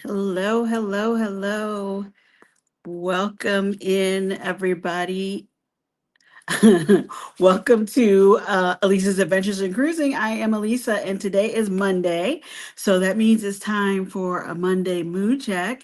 Hello, hello, hello. Welcome in, everybody. Welcome to Elisa's Adventures in Cruising. I am Alisa, and today is Monday. So that means it's time for a Monday mood check.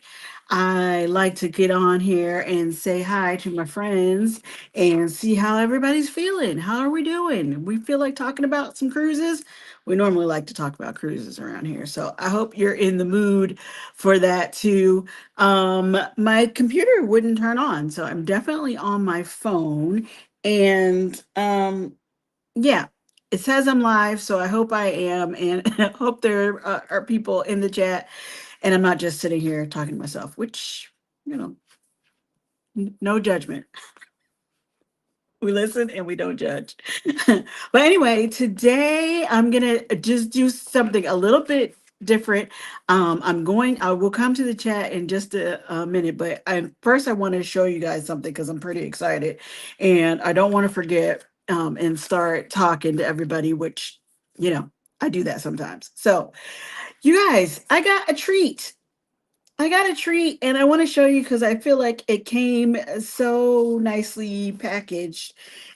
I like to get on here and say hi to my friends and see how everybody's feeling. How are we doing? We feel like talking about some cruises. We normally like to talk about cruises around here. So I hope you're in the mood for that too. My computer wouldn't turn on, so I'm definitely on my phone and yeah, it says I'm live, so I hope I am, and I hope there are people in the chat, and I'm not just sitting here talking to myself, which, you know, no judgment. We listen and we don't judge. But anyway, today I'm gonna just do something a little bit different. I will come to the chat in just a minute, but first I want to show you guys something because I'm pretty excited and I don't want to forget and start talking to everybody, which, you know, I do that sometimes. So, you guys, I got a treat. I got a treat and I want to show you because I feel like it came so nicely packaged.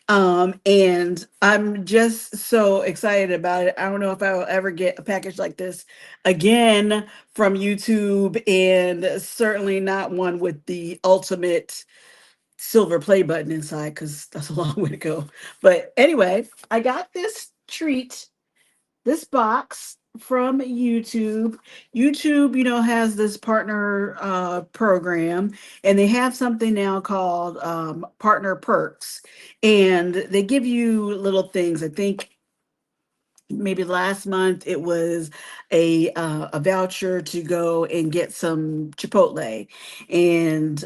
And I'm just so excited about it. I don't know if I will ever get a package like this again from YouTube, and certainly not one with the ultimate silver play button inside because that's a long way to go. But anyway, I got this box from YouTube. YouTube, has this partner program, and they have something now called Partner Perks, and they give you little things. I think maybe last month it was a voucher to go and get some Chipotle, and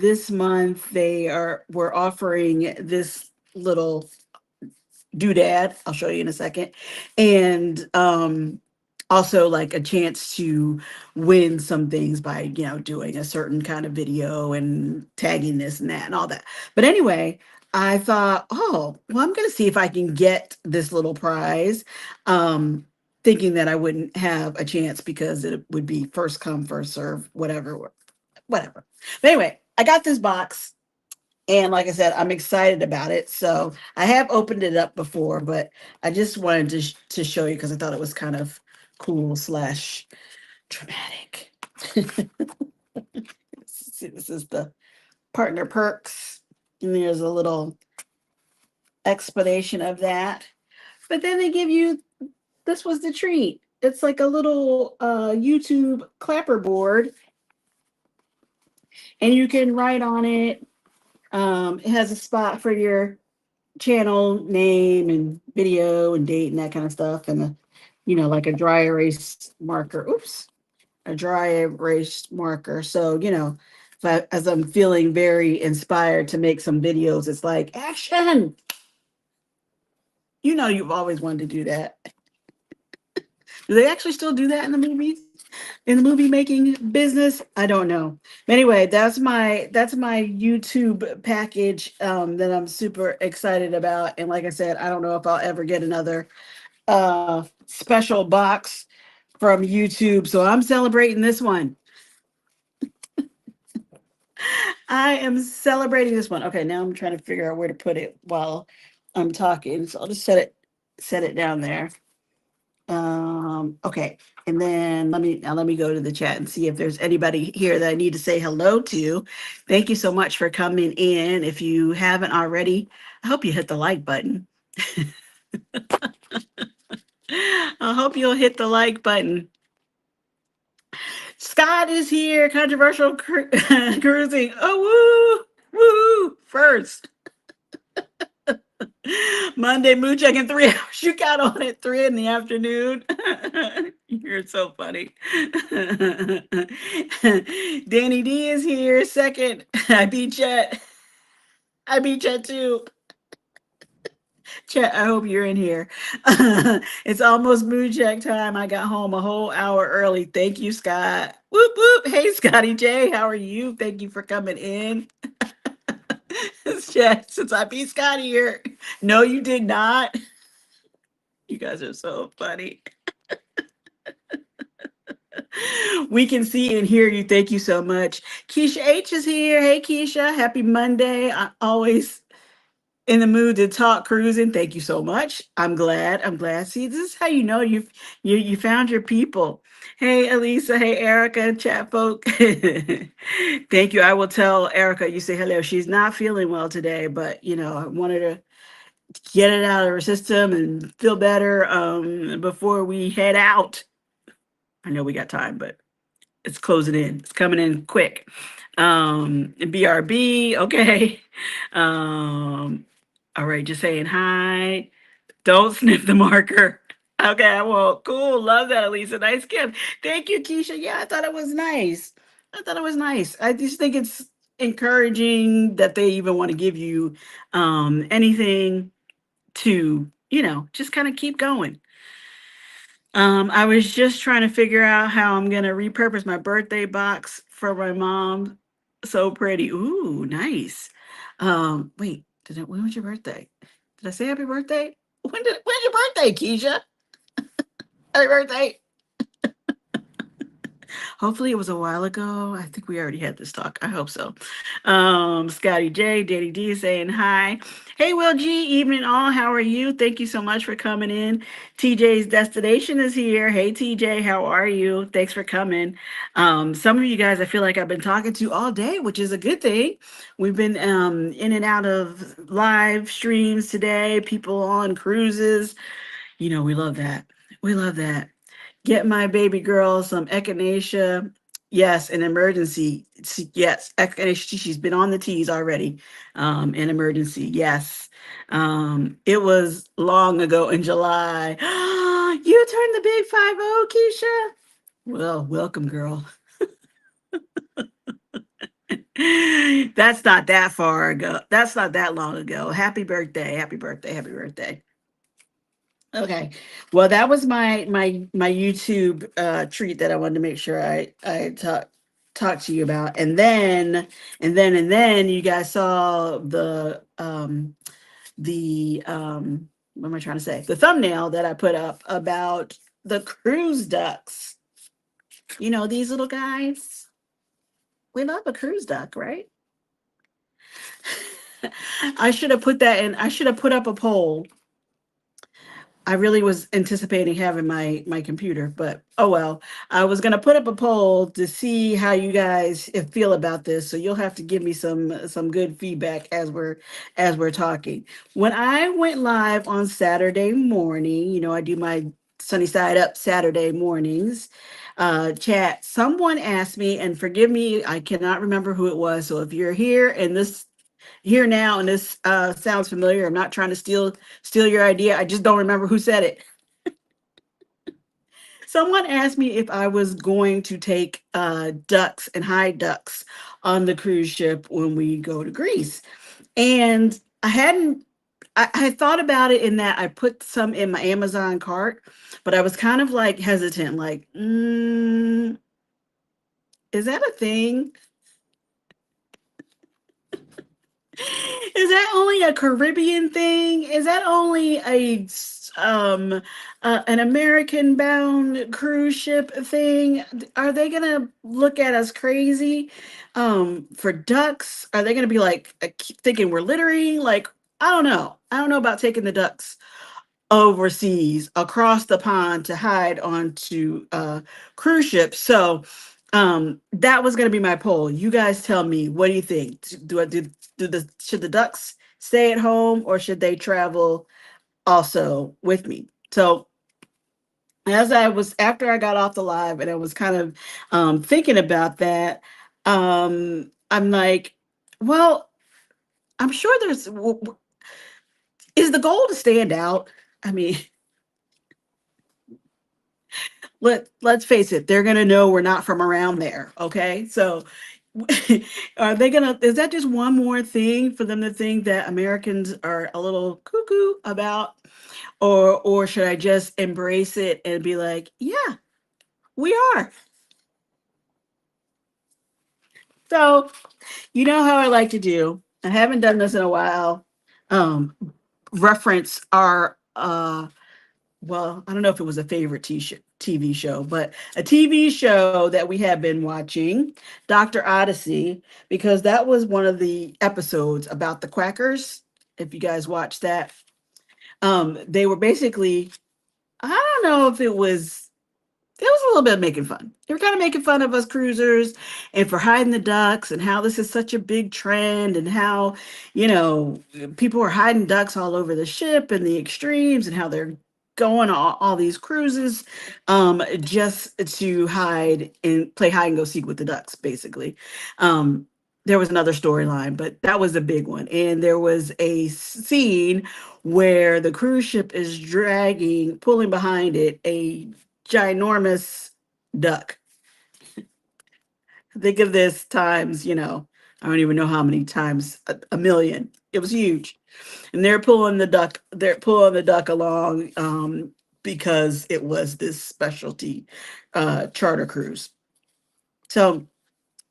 this month we're offering this little doodad. I'll show you in a second. And also like a chance to win some things by, doing a certain kind of video and tagging this and that and all that. But anyway, I thought, oh, well, I'm going to see if I can get this little prize. Thinking that I wouldn't have a chance because it would be first come, first serve, whatever, whatever. But anyway, I got this box and like I said, I'm excited about it. So I have opened it up before, but I just wanted to show you because I thought it was kind of cool slash dramatic. See, this is the partner perks, and there's a little explanation of that. But then they give you this was the treat. It's like a little YouTube clapper board, and you can write on it. It has a spot for your channel name and video and date and that kind of stuff, and like a dry erase marker. Oops, a dry erase marker. So as I'm feeling very inspired to make some videos, it's like action. You've always wanted to do that. Do they actually still do that in the movies? In the movie making business? I don't know. Anyway, that's my YouTube package that I'm super excited about. And like I said, I don't know if I'll ever get another special box from YouTube. So I'm celebrating this one. I am celebrating this one. Okay, now I'm trying to figure out where to put it while I'm talking. So I'll just set it down there. Okay. And then let me go to the chat and see if there's anybody here that I need to say hello to. Thank you so much for coming in. If you haven't already, I hope you hit the like button. I hope you'll hit the like button. Scott is here, controversial cruising. Oh, woo, woo, first. Monday mood check in 3 hours. You got on at 3 in the afternoon. You're so funny. Danny D is here. Second. I beat Chet. I beat Chet too. Chet, I hope you're in here. It's almost mood check time. I got home a whole hour early. Thank you, Scott. Whoop whoop. Hey, Scotty J, how are you? Thank you for coming in. Chet, since I beat Scotty here. No, you did not. You guys are so funny. We can see and hear you. Thank you so much. Keisha H is here. Hey, Keisha. Happy Monday. I always in the mood to talk cruising. Thank you so much. I'm glad. I'm glad. See, this is how you know you found your people. Hey, Alisa. Hey, Erica. Chat folk. Thank you. I will tell Erica you say hello. She's not feeling well today, but I wanted to get it out of her system and feel better before we head out. I know we got time, but it's closing in. It's coming in quick. BRB, okay. Um, all right, just saying hi. Don't sniff the marker. Okay, I won't. Cool. Love that, Elisa. Nice gift. Thank you, Keisha. Yeah, I thought it was nice. I thought it was nice. I just think it's encouraging that they even want to give you anything to, just kind of keep going. I was just trying to figure out how I'm gonna repurpose my birthday box for my mom. So pretty. Ooh, nice. Wait, when was your birthday? Did I say happy birthday? When's your birthday, Keisha? Happy birthday. Hopefully it was a while ago. I think we already had this talk. I hope so. Scotty J, Daddy D saying hi. Hey, Will G, evening all. How are you? Thank you so much for coming in. TJ's destination is here. Hey, TJ, how are you? Thanks for coming. Some of you guys I feel like I've been talking to all day, which is a good thing. We've been in and out of live streams today, people on cruises. We love that. We love that. Get my baby girl some echinacea. Yes, an emergency. Yes, echinacea. She's been on the teas already. An emergency. Yes. It was long ago in July. You turned the big 50, Keisha. Well, welcome, girl. That's not that far ago. That's not that long ago. Happy birthday. Happy birthday. Happy birthday. Okay. Well, that was my YouTube treat that I wanted to make sure I talk to you about. And then you guys saw the what am I trying to say? The thumbnail that I put up about the cruise ducks. These little guys. We love a cruise duck, right? I should have put that in. I should have put up a poll. I really was anticipating having my computer, but oh well. I was gonna put up a poll to see how you guys feel about this. So you'll have to give me some good feedback as we're talking. When I went live on Saturday morning, I do my sunny side up Saturday mornings. Chat. Someone asked me, and forgive me, I cannot remember who it was. So if you're here now and this sounds familiar, I'm not trying to steal your idea. I just don't remember who said it. Someone asked me if I was going to take ducks and hide ducks on the cruise ship when we go to Greece. And I hadn't I thought about it in that I put some in my Amazon cart, but I was kind of like hesitant, like, is that a thing? Is that only a Caribbean thing? Is that only an American bound cruise ship thing? Are they gonna look at us crazy? For ducks, are they gonna be like thinking we're littering? Like, I don't know. I don't know about taking the ducks overseas across the pond to hide onto cruise ships. So that was going to be my poll. You guys tell me, what do you think? Should the ducks stay at home or should they travel also with me? So as I was after I got off the live and I was kind of thinking about that, I'm like, well, I'm sure is the goal to stand out. I mean, let's face it, they're gonna know we're not from around there. Okay, so are they gonna? Is that just one more thing for them to think that Americans are a little cuckoo about, or should I just embrace it and be like, yeah, we are. So how I like to do. I haven't done this in a while. Reference our well, I don't know if it was a favorite TV show, but a TV show that we have been watching, Dr. Odyssey, because that was one of the episodes about the quackers. If you guys watched that, they were basically, I don't know if it was a little bit of making fun. They were kind of making fun of us cruisers and for hiding the ducks and how this is such a big trend and how, you know, people are hiding ducks all over the ship and the extremes and how they're going on all these cruises just to hide and play hide and go seek with the ducks, basically. Um, there was another storyline, but that was a big one. And there was a scene where the cruise ship is pulling behind it, a ginormous duck. Think of this times, I don't even know how many times a million. It was huge. And they're pulling the duck along because it was this specialty charter cruise. So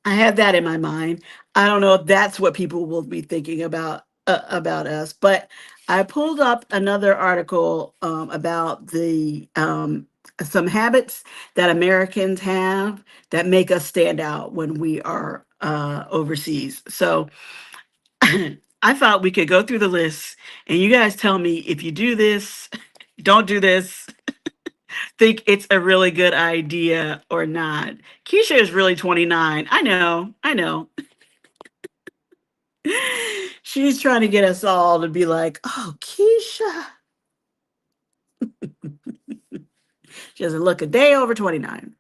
I had that in my mind. I don't know if that's what people will be thinking about us, but I pulled up another article about the some habits that Americans have that make us stand out when we are overseas. So I thought we could go through the list, and you guys tell me if you do this, don't do this, think it's a really good idea or not. Keisha is really 29. I know, I know. She's trying to get us all to be like, oh, Keisha. She doesn't look a day over 29.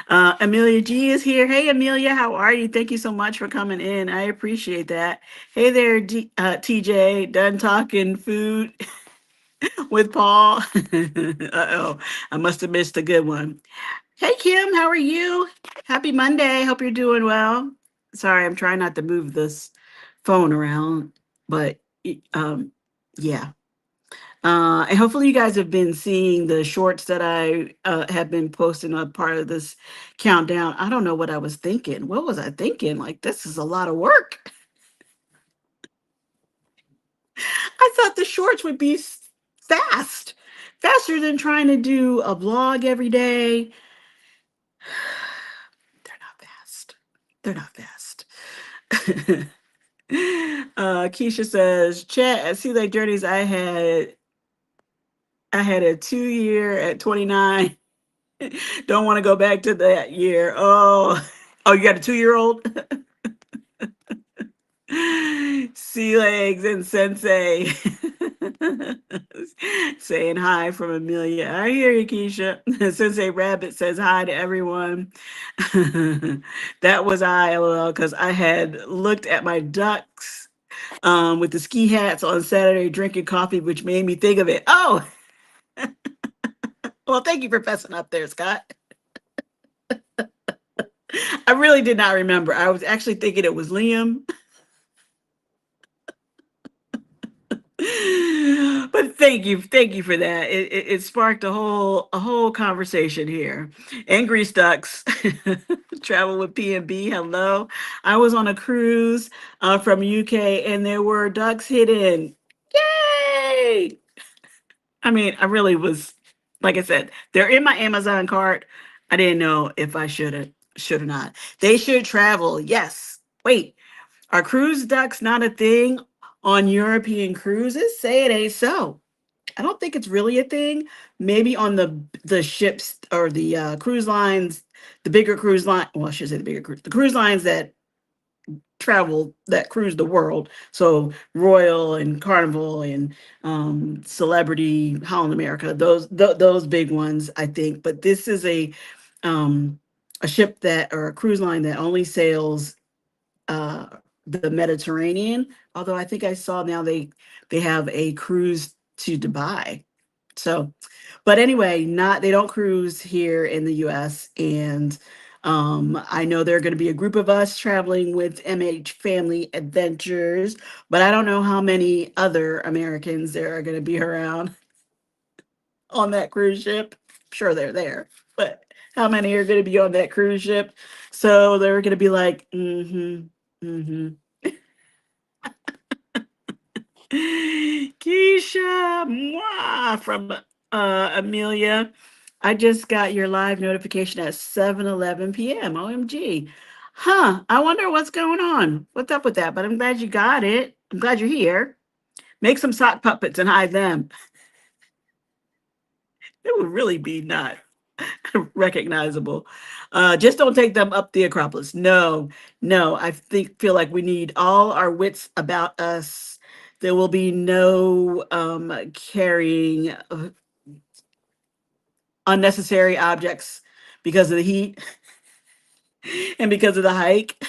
Amelia G is here. Hey, Amelia, how are you? Thank you so much for coming in. I appreciate that. Hey there, TJ. Done talking food with Paul. Uh-oh, I must have missed a good one. Hey, Kim, how are you? Happy Monday. Hope you're doing well. Sorry, I'm trying not to move this phone around, but yeah. And hopefully, you guys have been seeing the shorts that I have been posting a part of this countdown. I don't know what I was thinking. What was I thinking? Like, this is a lot of work. I thought the shorts would be fast, faster than trying to do a vlog every day. They're not fast. They're not fast. Keisha says, "Chat at Sea Lake Journeys. I had a 2 year at 29. Don't want to go back to that year. Oh, you got a 2 year old? Sea legs and sensei saying hi from Amelia. I hear you, Keisha. Sensei Rabbit says hi to everyone. That was I, lol, because I had looked at my ducks with the ski hats on Saturday drinking coffee, which made me think of it. Oh, well, thank you for fessing up there, Scott. I really did not remember. I was actually thinking it was Liam. But thank you for that. It sparked a whole conversation here. Angry Ducks, travel with P&B. Hello, I was on a cruise from UK, and there were ducks hidden. Yay! I mean, I really was. Like I said, they're in my Amazon cart. I didn't know if I should or not. They should travel. Yes. Wait, are cruise ducks not a thing on European cruises? Say it ain't so. I don't think it's really a thing. Maybe on the ships or the cruise lines, the bigger cruise line. Well, I should say the cruise lines that cruise the world. So Royal and Carnival and Celebrity, Holland America. Those big ones, I think. But this is um, a ship that or a cruise line that only sails uh, the Mediterranean. Although I think I saw now they have a cruise to Dubai. So, but anyway, not they don't cruise here in the U.S. and I know there are going to be a group of us traveling with MH Family Adventures, but I don't know how many other Americans there are going to be around on that cruise ship. Sure, they're there, but how many are going to be on that cruise ship? So they're going to be like, mm-hmm. Keisha, mwah, from Amelia. I just got your live notification at 7:11 p.m. OMG. Huh. I wonder what's going on. What's up with that? But I'm glad you got it. I'm glad you're here. Make some sock puppets and hide them. It would really be not recognizable. Just don't take them up the Acropolis. No, no. I feel like we need all our wits about us. There will be no carrying unnecessary objects because of the heat and because of the hike.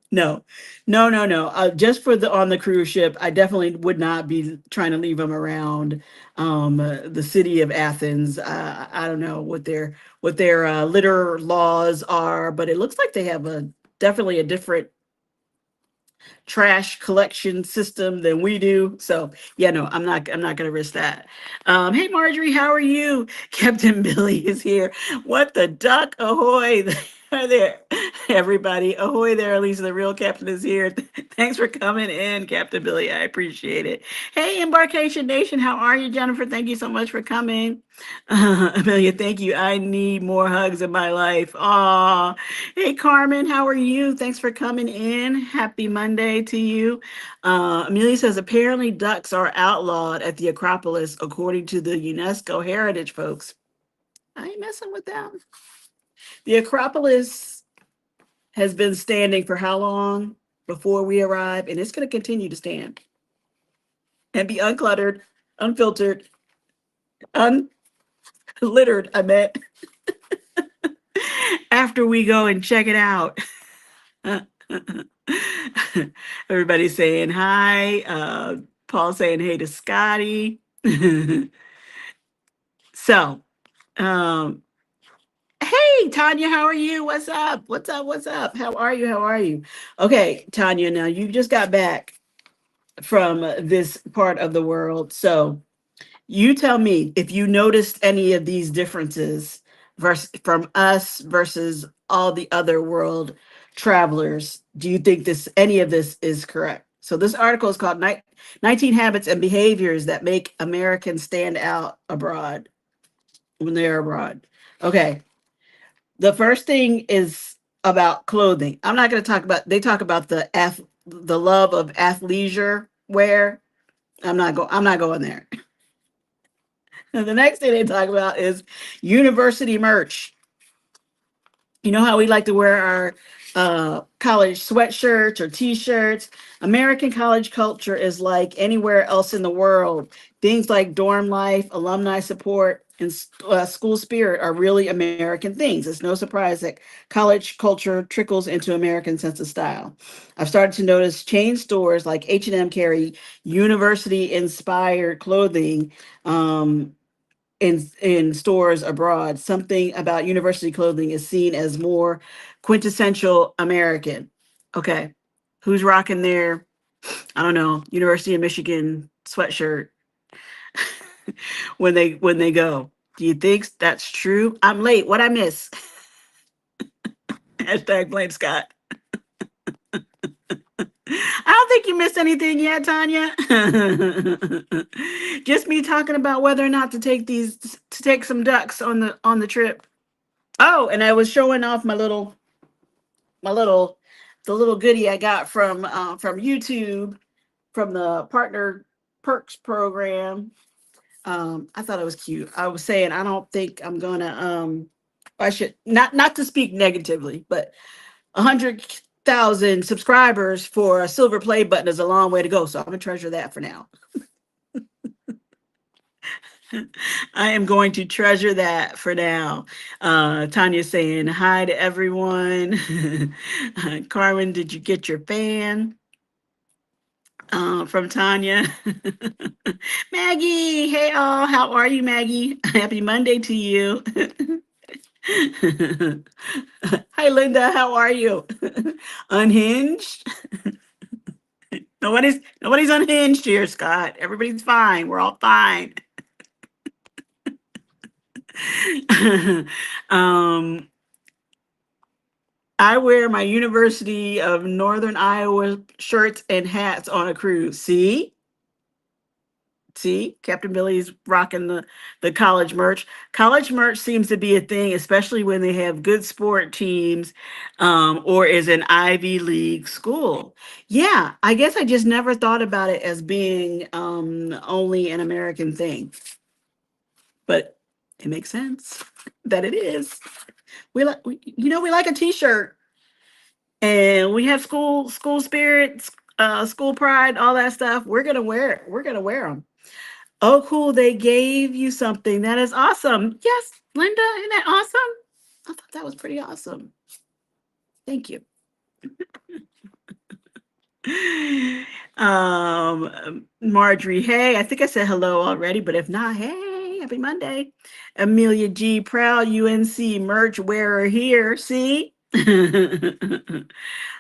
No, no, no, no. Just for the on the cruise ship, I definitely would not be trying to leave them around the city of Athens. I don't know what their litter laws are, but it looks like they have a definitely a different trash collection system than we do. So yeah, no, I'm not gonna risk that. Hey Marjorie, how are you? Captain Billy is here. What the duck? Ahoy! Hi there, everybody. Ahoy there, Alisa. The real captain is here. Thanks for coming in, Captain Billy. I appreciate it. Hey, Embarkation Nation, how are you, Jennifer? Thank you so much for coming. Amelia, thank you. I need more hugs in my life. Aw. Hey, Carmen, how are you? Thanks for coming in. Happy Monday to you. Amelia says apparently ducks are outlawed at the Acropolis, according to the UNESCO heritage folks. I ain't messing with them. The Acropolis has been standing for how long before we arrive? And it's going to continue to stand and be uncluttered, unfiltered, unlittered, I meant, after we go and check it out. Everybody's saying hi. Paul saying hey to Scotty. So, um, hey Tanya, how are you? What's up? What's up? What's up? How are you? How are you? Okay, Tanya. Now you just got back from this part of the world, so you tell me if you noticed any of these differences versus from us versus all the other world travelers. Do you think this any of this is correct? So this article is called 19 Habits and Behaviors That Make Americans Stand Out Abroad when they're abroad. Okay. The first thing is about clothing. I'm not going to talk about they talk about the love of athleisure wear. I'm not going there. And the next thing they talk about is university merch. You know how we like to wear our college sweatshirts or t-shirts? American college culture is like anywhere else in the world. Things like dorm life, alumni support, and school spirit are really American things. It's no surprise that college culture trickles into American sense of style. I've started to notice chain stores like H&M carry university inspired clothing in stores abroad. Something about university clothing is seen as more quintessential American. Okay, who's rocking their I don't know University of Michigan sweatshirt when they go? Do you think that's true? I'm late. What I miss? Hashtag blame Scott. I don't think you missed anything yet, Tanya. Just me talking about whether or not to take some ducks on the trip. Oh, and I was showing off my little the little goodie I got from YouTube from the Partner Perks program. I thought it was cute. I was saying I don't think I'm gonna I should not to speak negatively, but 100,000 subscribers for a silver play button is a long way to go. So I'm gonna treasure that for now. I am going to treasure that for now. Tanya saying hi to everyone. Carmen, did you get your fan? From Tanya. Maggie, hey all, how are you, Maggie? Happy Monday to you. Hi, Linda, how are you? Unhinged? Nobody's unhinged here, Scott. Everybody's fine. We're all fine. um, I wear my University of Northern Iowa shirts and hats on a cruise. See? See, Captain Billy's rocking the college merch. College merch seems to be a thing, especially when they have good sport teams, or is an Ivy League school. Yeah, I guess I just never thought about it as being only an American thing, but it makes sense that it is. We like a T-shirt, and we have school spirits, school pride, all that stuff. We're gonna wear it. We're gonna wear them. Oh, cool. They gave you something. That is awesome. Yes, Linda, isn't that awesome? I thought that was pretty awesome. Thank you. Marjorie, hey, I think I said hello already, but if not, hey, happy Monday. Amelia G, proud UNC merch wearer here. See?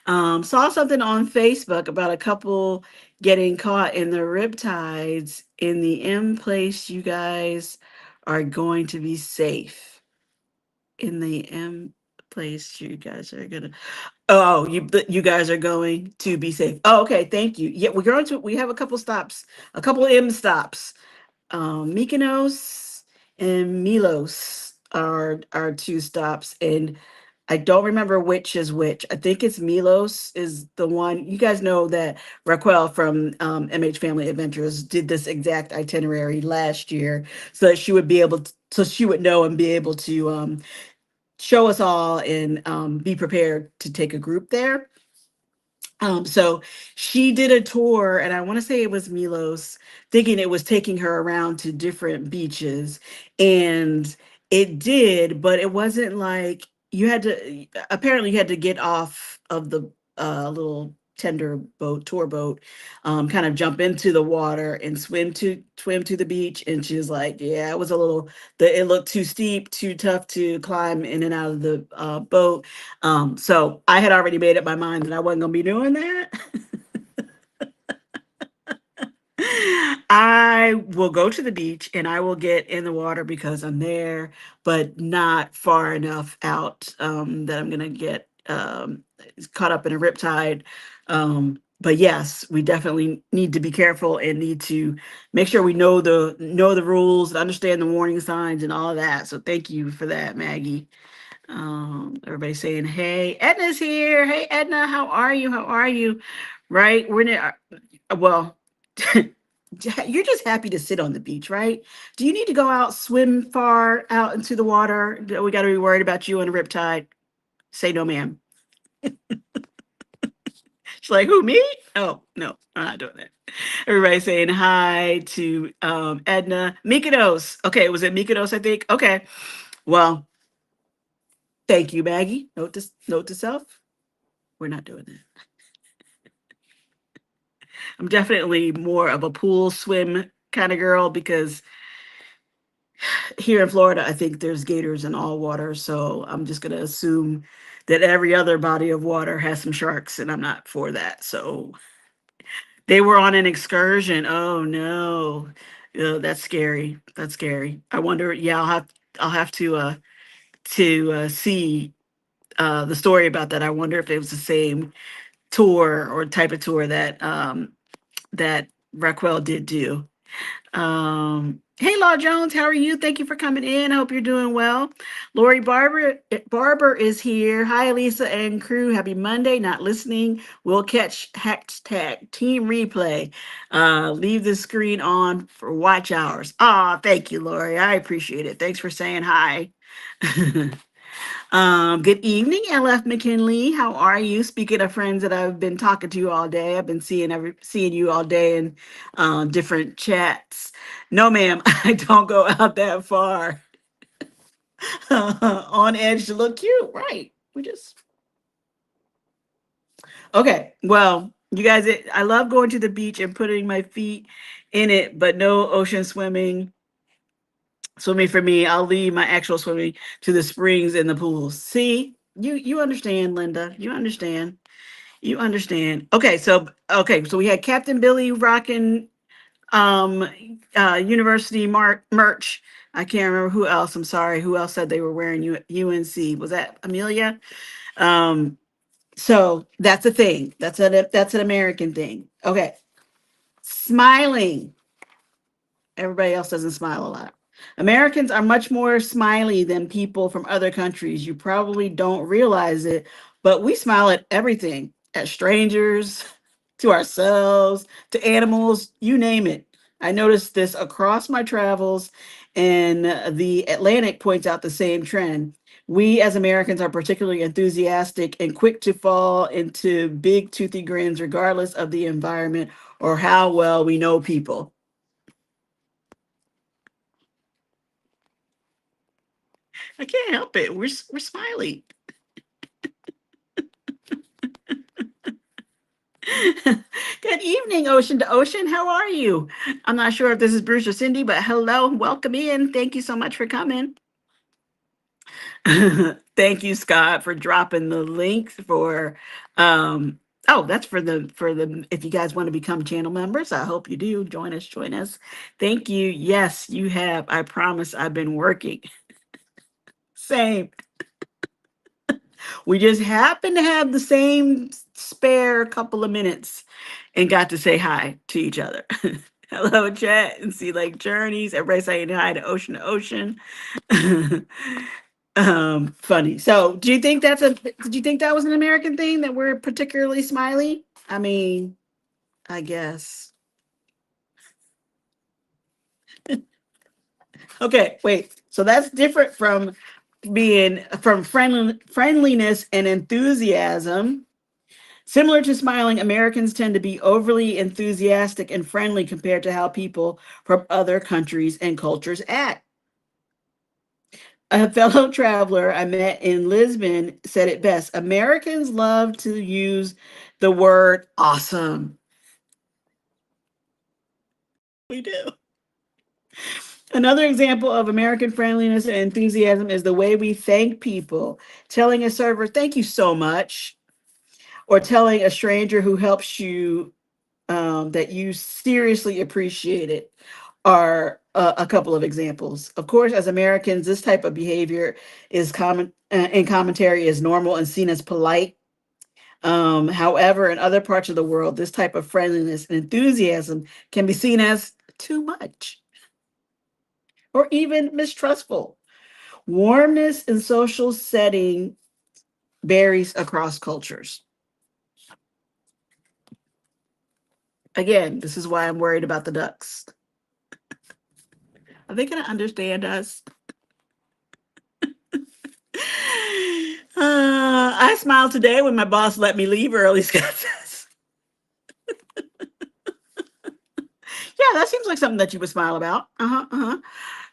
Saw something on Facebook about a couple getting caught in the riptides in the M place. You guys are going to be safe. In the M place, you guys are gonna. Oh, you guys are going to be safe. Oh, okay, thank you. Yeah, we have a couple stops, a couple M stops. Mykonos and Milos are our two stops, and I don't remember which is which. I think it's Milos is the one. You guys know that Raquel from MH Family Adventures did this exact itinerary last year, so that she would be able to, so she would know and be able to show us all and be prepared to take a group there. So she did a tour, and I want to say it was Milos, thinking it was taking her around to different beaches, and it did, but it wasn't like you had to. Apparently, you had to get off of the little tender boat, tour boat, kind of jump into the water and swim to the beach. And she was like, "Yeah, it was a little. It looked too steep, too tough to climb in and out of the boat." So I had already made up my mind that I wasn't gonna be doing that. I will go to the beach and I will get in the water because I'm there, but not far enough out that I'm gonna get caught up in a riptide. But yes, we definitely need to be careful and need to make sure we know the rules and understand the warning signs and all of that. So thank you for that, Maggie. Everybody saying, "Hey, Edna's here. Hey, Edna, how are you? How are you?" Right? Well, you're just happy to sit on the beach, right? Do you need to go out, swim far out into the water? Do we got to be worried about you in a riptide? Say no, ma'am. She's like, who, me? Oh, no, I'm not doing that. Everybody saying hi to Edna. Mykonos. Okay, was it Mykonos, I think? Okay. Well, thank you, Maggie. Note to self. We're not doing that. I'm definitely more of a pool swim kind of girl because here in Florida, I think there's gators in all water. So I'm just going to assume that every other body of water has some sharks, and I'm not for that. So they were on an excursion. Oh no. That's scary. That's scary. I wonder, yeah, I'll have to see the story about that. I wonder if it was the same tour or type of tour that Raquel did do. Hey, Law Jones, how are you? Thank you for coming in. I hope you're doing well. Lori Barber is here. Hi, Alisa and crew. Happy Monday. Not listening. We'll catch hashtag team replay. Leave the screen on for watch hours. Ah, thank you, Lori. I appreciate it. Thanks for saying hi. Good evening, LF McKinley. How are you? Speaking of friends that I've been talking to all day, I've been seeing you all day in different chats. No, ma'am, I don't go out that far on edge to look cute. Right? We just okay. Well, you guys, I love going to the beach and putting my feet in it, but no ocean swimming. Swimming for me, I'll leave my actual swimming to the springs and the pools. See, you understand, Linda. You understand. You understand. Okay, so we had Captain Billy rocking um university merch. I can't remember who else. I'm sorry. Who else said they were wearing UNC? Was that Amelia? Um, so that's a thing. That's an American thing. Okay. Smiling. Everybody else doesn't smile a lot. Americans are much more smiley than people from other countries. You probably don't realize it, but we smile at everything, at strangers, to ourselves, to animals, you name it. I noticed this across my travels, and the Atlantic points out the same trend. We as Americans are particularly enthusiastic and quick to fall into big toothy grins, regardless of the environment or how well we know people. I can't help it. We're smiley. Good evening, Ocean to Ocean. How are you? I'm not sure if this is Bruce or Cindy, but hello, welcome in. Thank you so much for coming. Thank you, Scott, for dropping the link for oh, that's for the if you guys want to become channel members. I hope you do. Join us, join us. Thank you. Yes, you have. I promise I've been working. Same. We just happen to have the same spare couple of minutes and got to say hi to each other. Hello, chat and see like journeys. Everybody saying hi to Ocean. Funny. So, did you think that was an American thing that we're particularly smiley? I mean, I guess. Okay, wait. So that's different from being from friendliness and enthusiasm. Similar to smiling, Americans tend to be overly enthusiastic and friendly compared to how people from other countries and cultures act. A fellow traveler I met in Lisbon said it best. Americans love to use the word awesome. We do. Another example of American friendliness and enthusiasm is the way we thank people. Telling a server, thank you so much, or telling a stranger who helps you that you seriously appreciate it are a couple of examples. Of course, as Americans, this type of behavior is common in commentary is normal and seen as polite. However, in other parts of the world, this type of friendliness and enthusiasm can be seen as too much or even mistrustful. Warmness in social setting varies across cultures. Again, this is why I'm worried about the ducks. Are they going to understand us? I smiled today when my boss let me leave early, Scott says. Yeah, that seems like something that you would smile about. Uh-huh, uh-huh.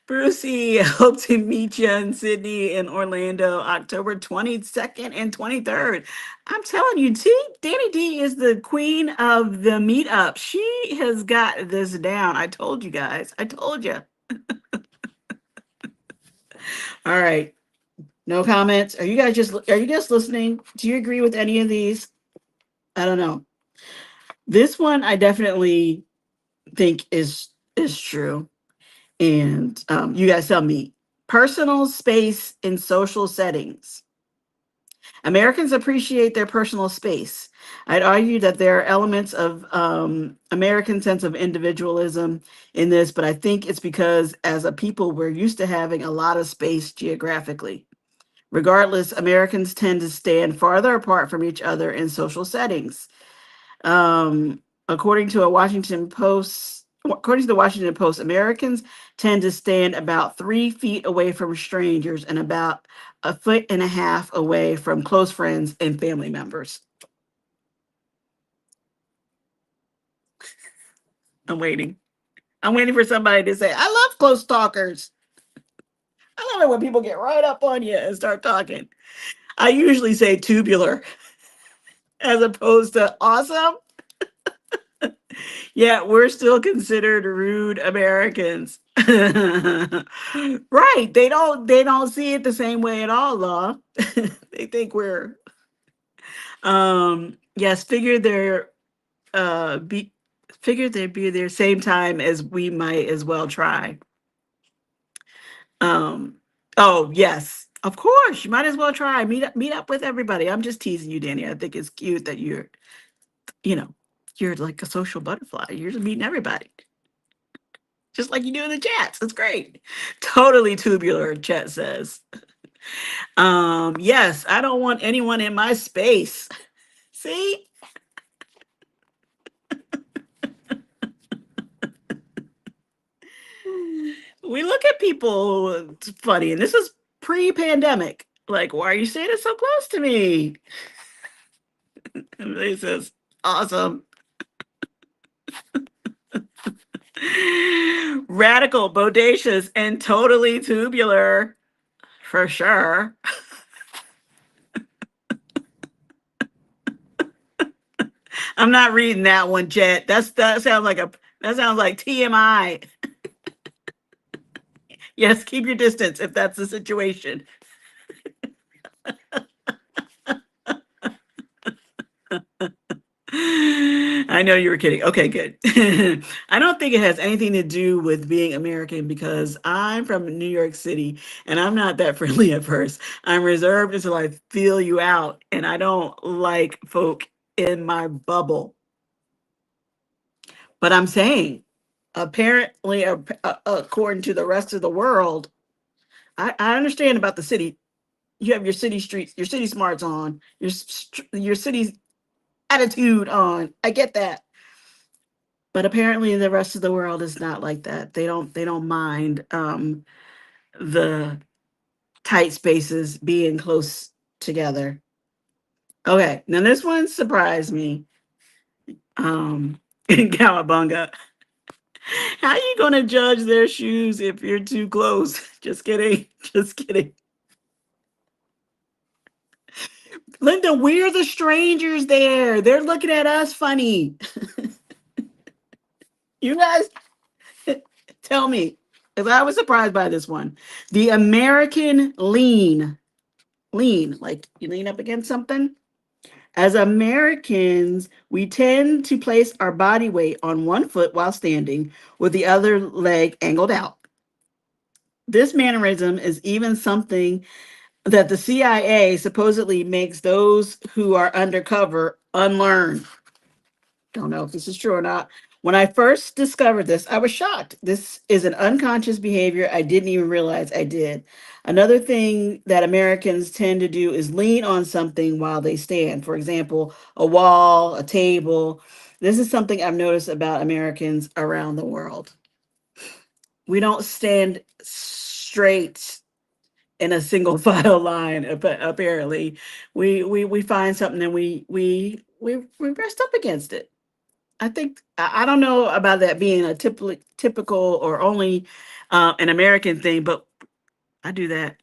Brucey, hope to meet you in Sydney and Orlando, October 22nd and 23rd. I'm telling you, Danny D is the queen of the meetup. She has got this down. I told you guys. I told you. All right. No comments. Are you guys listening? Do you agree with any of these? I don't know. This one I definitely think is true. And you guys tell me. Personal space in social settings. Americans appreciate their personal space. I'd argue that there are elements of American sense of individualism in this, but I think it's because as a people, we're used to having a lot of space geographically. Regardless, Americans tend to stand farther apart from each other in social settings. According to the Washington Post, Americans tend to stand about 3 feet away from strangers and about a foot and a half away from close friends and family members. I'm waiting. I'm waiting for somebody to say, I love close talkers. I love it when people get right up on you and start talking. I usually say tubular as opposed to awesome. Yeah, we're still considered rude Americans. Right. They don't see it the same way at all, Law. They think we're yes, be figured they'd be there same time as we might as well try. Um oh yes. Of course, you might as well try. Meet up with everybody. I'm just teasing you, Danny. I think it's cute that you know, you're like a social butterfly. You're just meeting everybody. just like you do in the chats. It's great. Totally tubular, chat says. Yes, I don't want anyone in my space. See? We look at people it's funny, and this is pre-pandemic. Like, why are you standing so close to me? And they says, awesome. Radical, bodacious, and totally tubular. For sure. I'm not reading that one, Jet. That sounds like TMI. Yes, keep your distance if that's the situation. I know you were kidding. Okay, good. I don't think it has anything to do with being American because I'm from New York City and I'm not that friendly at first. I'm reserved until I feel you out, and I don't like folk in my bubble. But I'm saying, apparently, according to the rest of the world, I understand about the city. You have your city streets, your city smarts on, your city's attitude on. I get that. But apparently the rest of the world is not like that. They don't mind the tight spaces being close together. Okay, now this one surprised me. In Cowabunga. How you gonna judge their shoes if you're too close? Just kidding. Just kidding. Linda, we're the strangers there. They're looking at us funny. You guys tell me. Because I was surprised by this one. The American lean. Lean, like you lean up against something. As Americans, we tend to place our body weight on one foot while standing with the other leg angled out. This mannerism is even something that the CIA supposedly makes those who are undercover unlearn. Don't know if this is true or not. When I first discovered this, I was shocked. This is an unconscious behavior I didn't even realize I did. Another thing that Americans tend to do is lean on something while they stand. For example, a wall, a table. This is something I've noticed about Americans around the world. We don't stand straight in a single file line. Apparently, we find something and we rest up against it. I think I don't know about that being a typical or only an American thing, but I do that.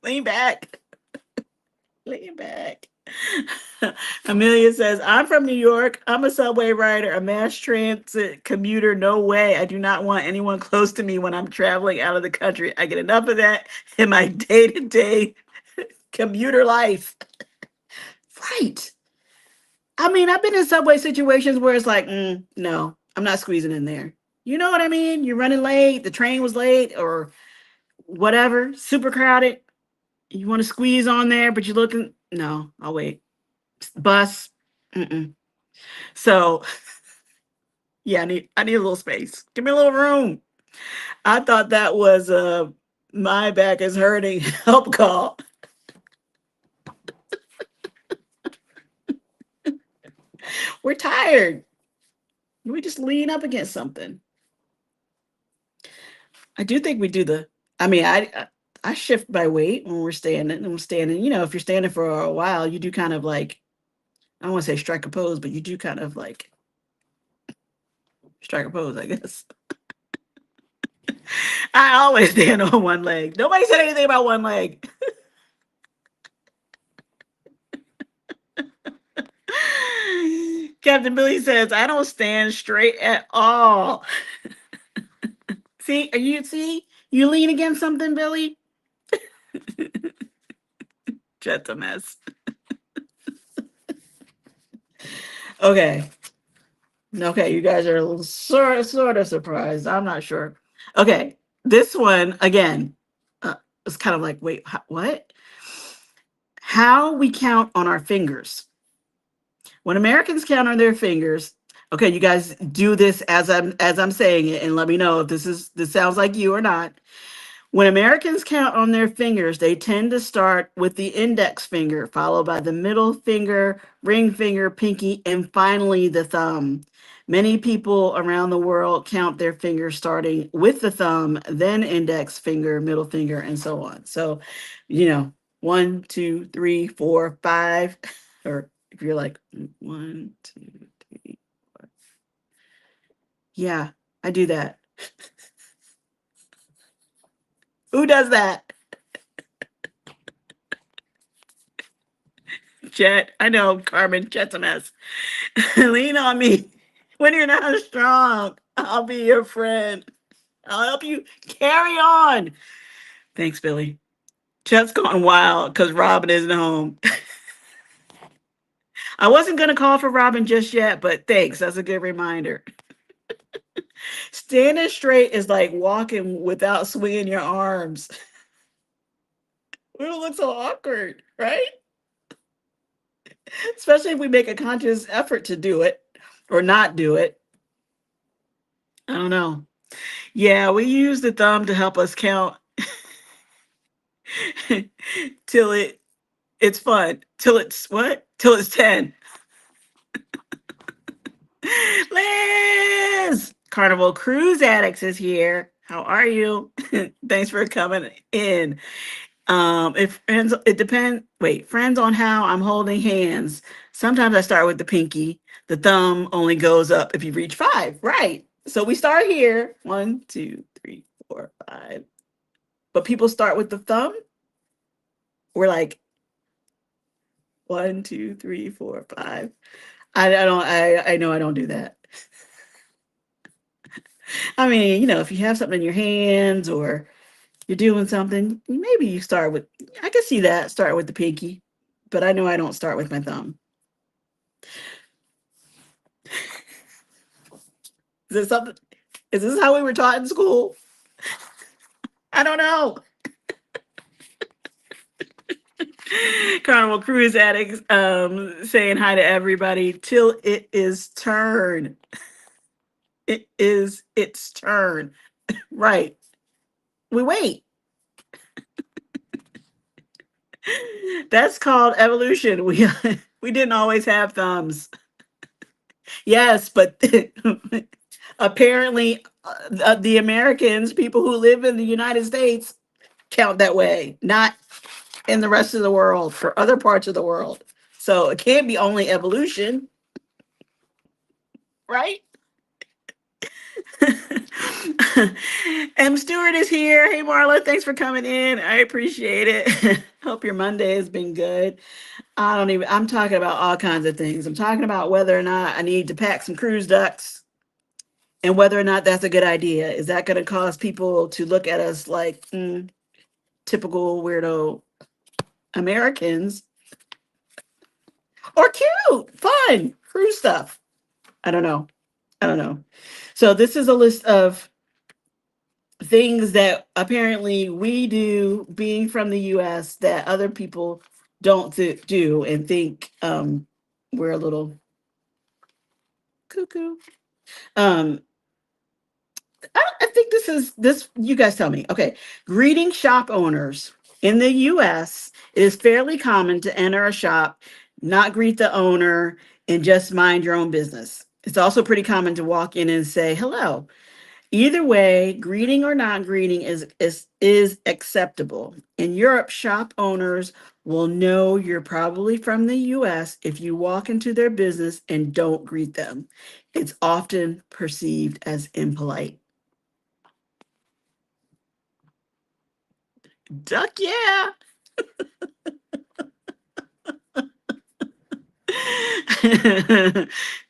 Lean back, lean back. Amelia says, I'm from New York. I'm a subway rider, a mass transit commuter. No way. I do not want anyone close to me when I'm traveling out of the country. I get enough of that in my day to day commuter life. Right. I mean, I've been in subway situations where it's like, no, I'm not squeezing in there. You know what I mean? You're running late, the train was late, or whatever, super crowded. You want to squeeze on there, but you're looking, no, I'll wait. Bus, mm-mm. So yeah, I need a little space. Give me a little room. I thought that was my back is hurting help call. We're tired. We just lean up against something. I do think we do the. I mean, I shift my weight when we're standing. And we're standing. You know, if you're standing for a while, you do kind of like I don't want to say strike a pose, but you do kind of like strike a pose, I guess. I always stand on one leg. Nobody said anything about one leg. Captain Billy says, I don't stand straight at all. See? You lean against something, Billy? Just a mess. Okay. Okay, you guys are a little sort of surprised. I'm not sure. Okay, this one again. It's kind of like, wait, what? How we count on our fingers. When Americans count on their fingers, Okay, you guys do this as I'm saying it, and let me know if this sounds like you or not. When Americans count on their fingers, they tend to start with the index finger, followed by the middle finger, ring finger, pinky, and finally the thumb. Many people around the world count their fingers starting with the thumb, then index finger, middle finger, and so on. So, you know, 1, 2, 3, 4, 5, or if you're like 1, 2, 3. Yeah, I do that. Who does that? Chet. I know, Carmen. Chet's a mess. Lean on me when you're not strong. I'll be your friend. I'll help you carry on. Thanks, Billy. Chet's gone wild because Robin isn't home. I wasn't going to call for Robin just yet, but thanks. That's a good reminder. Standing straight is like walking without swinging your arms. We don't look so awkward, right? Especially if we make a conscious effort to do it or not do it. I don't know. Yeah, we use the thumb to help us count till it's fun. Till it's what? Till it's 10. Liz! Carnival Cruise Addicts is here. How are you? Thanks for coming in. If friends, it depends. Wait, friends on how I'm holding hands. Sometimes I start with the pinky. The thumb only goes up if you reach 5. Right. So we start here. 1, 2, 3, 4, 5. But people start with the thumb. We're like 1, 2, 3, 4, 5. I don't. I know I don't do that. I mean, if you have something in your hands or you're doing something, maybe you start with. I can see that start with the pinky, but I know I don't start with my thumb. Is this something? Is this how we were taught in school? I don't know. Carnival Cruise Addicts saying hi to everybody till it is turn. It is its turn. Right. We wait. That's called evolution. We didn't always have thumbs. Yes, but apparently the Americans, people who live in the United States, count that way, not in the rest of the world or other parts of the world. So it can't be only evolution, right? M. Stewart is here. Hey, Marla, thanks for coming in. I appreciate it. Hope your Monday has been good. I'm talking about all kinds of things. I'm talking about whether or not I need to pack some cruise ducks and whether or not that's a good idea. Is that going to cause people to look at us like typical weirdo Americans or cute, fun cruise stuff? I don't know. I don't know. So this is a list of things that apparently we do being from the US that other people don't do and think we're a little cuckoo. Um I think this you guys tell me. Okay. Greeting shop owners. In the US, it is fairly common to enter a shop, not greet the owner, and just mind your own business. It's also pretty common to walk in and say hello. Either way, greeting or not greeting is acceptable. In Europe, shop owners will know you're probably from the US if you walk into their business and don't greet them. It's often perceived as impolite. Duck, yeah.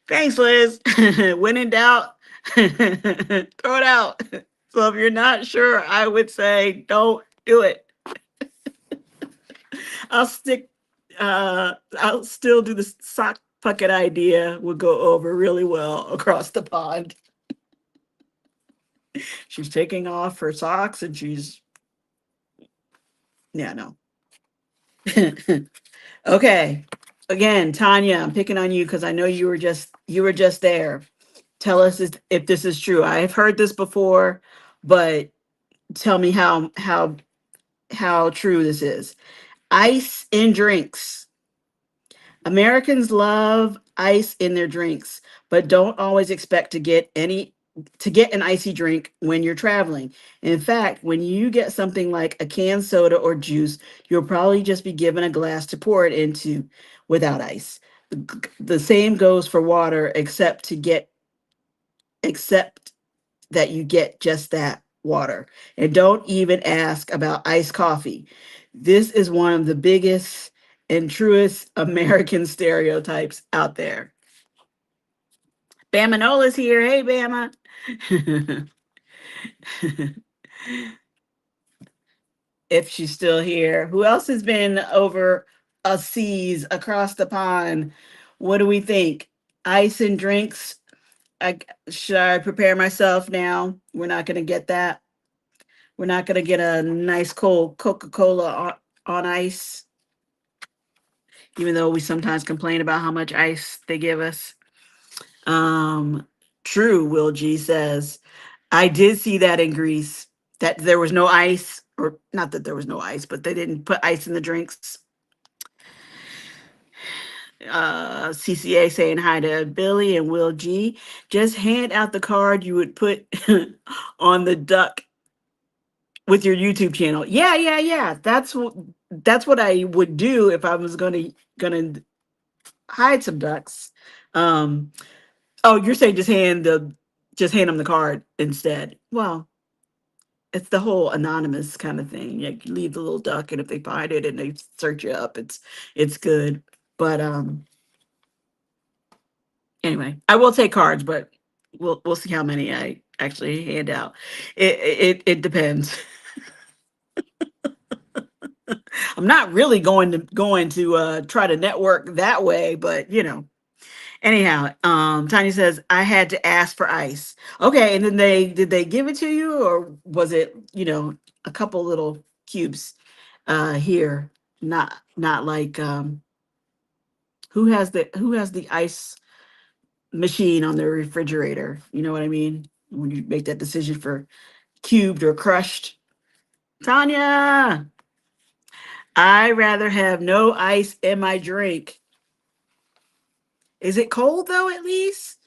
Thanks, Liz. When in doubt, throw it out. So if you're not sure, I would say don't do it. I'll stick. I'll still do the sock pucket idea. Would go over really well across the pond. She's taking off her socks and she's yeah no. Okay. Again, Tanya, I'm picking on you because I know you were just there. Tell us if this is true. I have heard this before, but tell me how true this is. Ice in drinks. Americans love ice in their drinks, but don't always expect to get an icy drink when you're traveling. In fact, when you get something like a canned soda or juice, you'll probably just be given a glass to pour it into without ice. The same goes for water, except that you get just that water. And don't even ask about iced coffee. This is one of the biggest and truest American stereotypes out there. Bama Nola's here. Hey, Bama. If she's still here. Who else has been over a seas across the pond? What do we think? Ice and drinks. Should I prepare myself now? We're not going to get that. We're not going to get a nice cold Coca-Cola on ice, even though we sometimes complain about how much ice they give us. Um, True, Will G says. I did see that in Greece, that there was no ice, or not that there was no ice, but they didn't put ice in the drinks. CCA saying hi to Billy and Will G. Just hand out the card you would put on the duck with your YouTube channel. Yeah, yeah, yeah. That's what I would do if I was gonna hide some ducks. Um, oh, you're saying just hand them the card instead. Well, it's the whole anonymous kind of thing. Like you leave the little duck, and if they find it and they search you up, it's good. But anyway, I will take cards, but we'll see how many I actually hand out. It depends. I'm not really going to try to network that way, but anyhow, Tanya says I had to ask for ice. Okay, and then did they give it to you, or was it a couple little cubes here? Not like who has the ice machine on their refrigerator? You know what I mean? When you make that decision for cubed or crushed. Tanya, I rather have no ice in my drink. Is it cold though, at least?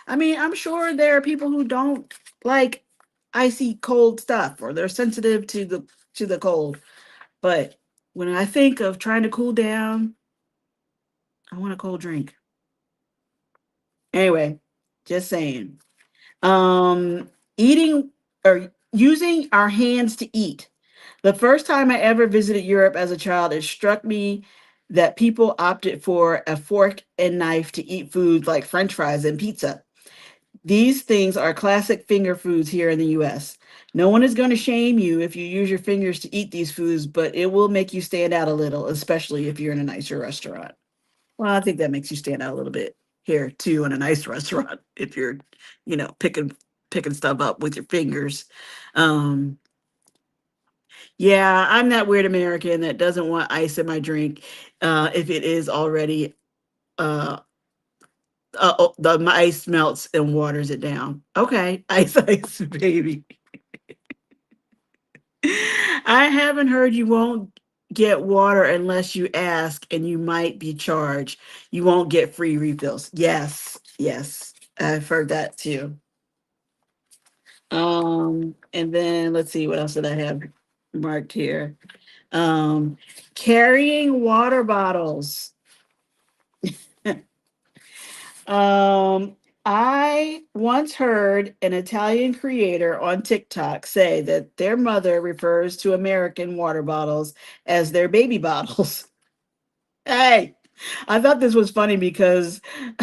I mean, I'm sure there are people who don't like icy cold stuff, or they're sensitive to the cold. But when I think of trying to cool down, I want a cold drink. Anyway, just saying. Eating or using our hands to eat. The first time I ever visited Europe as a child, it struck me that people opted for a fork and knife to eat foods like French fries and pizza. These things are classic finger foods here in the US. No one is going to shame you if you use your fingers to eat these foods, but it will make you stand out a little, especially if you're in a nicer restaurant. Well, I think that makes you stand out a little bit here too in a nice restaurant if you're, picking stuff up with your fingers. Um, yeah, I'm that weird American that doesn't want ice in my drink if it is already uh, my ice melts and waters it down. Okay, ice, ice, baby. I haven't heard you won't get water unless you ask, and you might be charged. You won't get free refills. Yes, yes, I've heard that too. And then let's see what else did I have marked here. Um, Carrying water bottles. Um, I once heard an Italian creator on TikTok say that their mother refers to American water bottles as their baby bottles. Hey, I thought this was funny because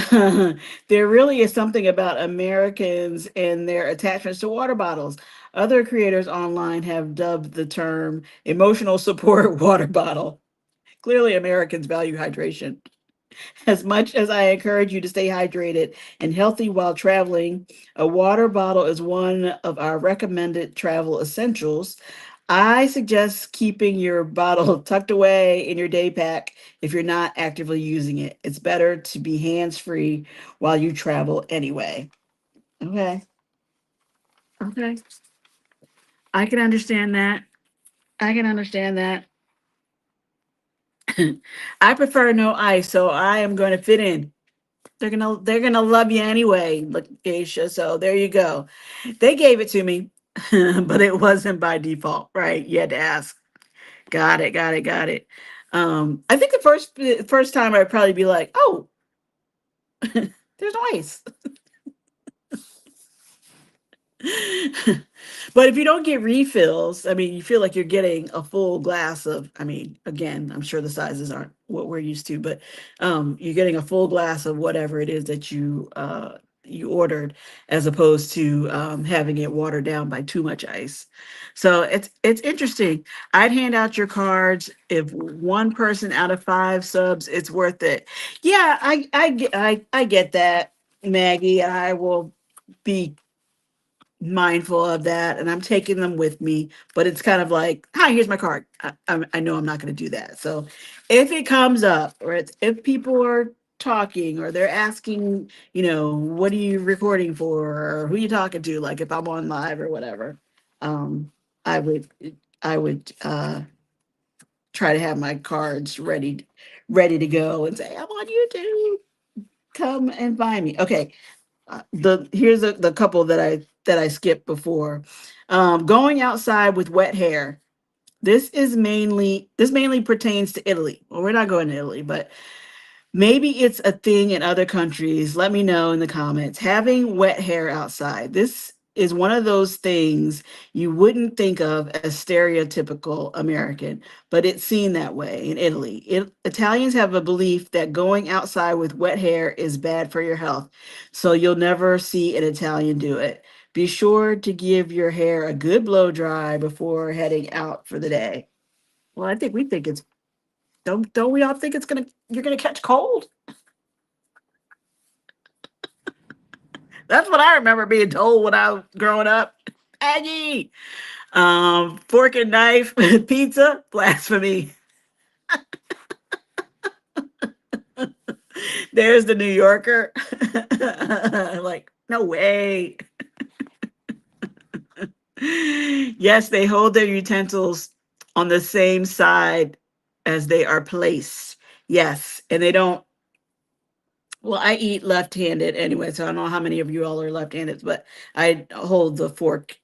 there really is something about Americans and their attachments to water bottles. Other creators online have dubbed the term emotional support water bottle. Clearly, Americans value hydration. As much as I encourage you to stay hydrated and healthy while traveling, a water bottle is one of our recommended travel essentials. I suggest keeping your bottle tucked away in your day pack if you're not actively using it. It's better to be hands free while you travel anyway. Okay. Okay. I can understand that. I can understand that. I prefer no ice, so I am going to fit in. They're gonna love you anyway, look, Geisha. So there you go. They gave it to me, but it wasn't by default, right? You had to ask. Got it, got it, got it. I think the first time I'd probably be like, oh, there's no ice. But if you don't get refills, I mean, you feel like you're getting a full glass of, I mean, again, I'm sure the sizes aren't what we're used to, but you're getting a full glass of whatever it is that you ordered, as opposed to having it watered down by too much ice. So it's interesting. I'd hand out your cards if one person out of five subs, it's worth it. Yeah, I get that, Maggie. I will be mindful of that, and I'm taking them with me, but it's kind of like, hi, here's my card. I know I'm not going to do that. So if it comes up, or if people are talking, or they're asking, what are you recording for, or who you talking to, like if I'm on live or whatever, um i would I would try to have my cards ready to go and say, I'm on YouTube, come and find me. Okay. The here's the couple that I skipped before. Going outside with wet hair. This mainly pertains to Italy. Well, we're not going to Italy, but maybe it's a thing in other countries. Let me know in the comments. Having wet hair outside. This is one of those things you wouldn't think of as stereotypical American, but it's seen that way in Italy. Italians have a belief that going outside with wet hair is bad for your health, so you'll never see an Italian do it. Be sure to give your hair a good blow dry before heading out for the day. Well, I think we think it's don't we all think you're gonna catch cold? That's what I remember being told when I was growing up. Aggie, fork and knife, pizza, blasphemy. There's the New Yorker. Like, no way. Yes, they hold their utensils on the same side as they are placed. Yes, and they don't. Well, I eat left-handed anyway, so I don't know how many of you all are left-handed, but I hold the fork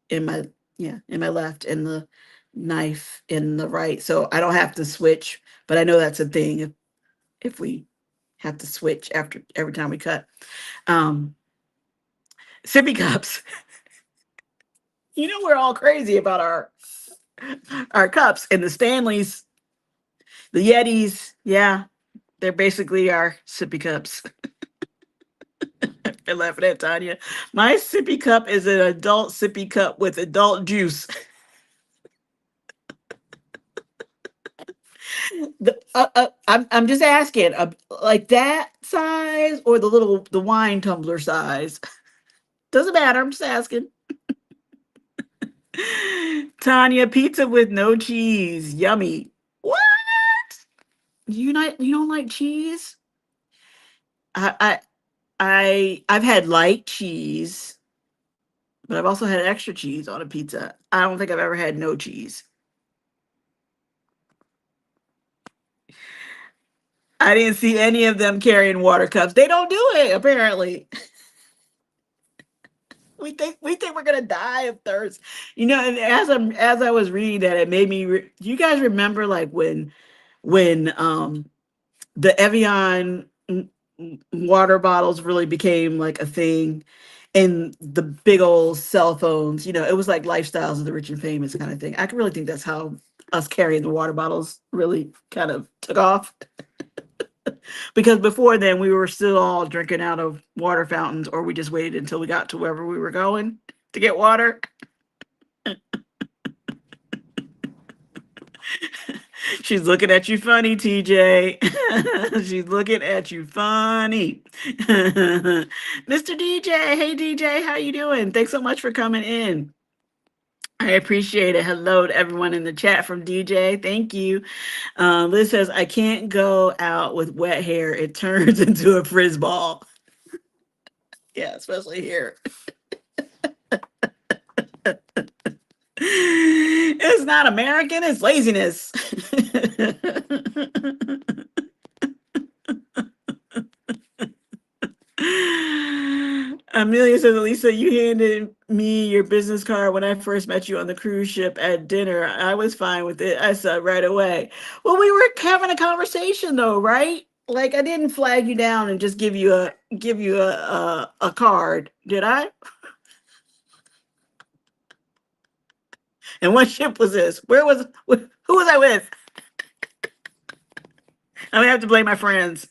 in my yeah, in my left and the knife in the right. So I don't have to switch, but I know that's a thing if we have to switch after every time we cut. Um Sippy cups. We're all crazy about our cups, and the Stanleys, the Yetis, yeah, they're basically our sippy cups. You're laughing at Tanya. My sippy cup is an adult sippy cup with adult juice. I'm just asking, like that size or the wine tumbler size? Doesn't matter. I'm just asking. Tanya, pizza with no cheese, yummy. What? You don't like cheese? I I I've had light cheese, but I've also had extra cheese on a pizza. I don't think I've ever had no cheese. I didn't see any of them carrying water cups. They don't do it apparently. We think we're gonna die of thirst. And as I was reading that, it made me. Do you guys remember like when the Evian water bottles really became like a thing, and the big old cell phones? It was like lifestyles of the rich and famous kind of thing. I can really think that's how us carrying the water bottles really kind of took off. Because before then, we were still all drinking out of water fountains, or we just waited until we got to wherever we were going to get water. She's looking at you funny, TJ. She's looking at you funny. Mr. DJ, hey DJ, how you doing? Thanks so much for coming in. I appreciate it. Hello to everyone in the chat from DJ. Thank you. Liz says, I can't go out with wet hair. It turns into a frizz ball. Yeah, especially here. It's not American, it's laziness. Amelia says, Alisa, you handed me your business card when I first met you on the cruise ship at dinner. I was fine with it. I said right away. Well, we were having a conversation though, right? Like I didn't flag you down and just give you a card, did I? And what ship was this? Who was I with? I would have to blame my friends.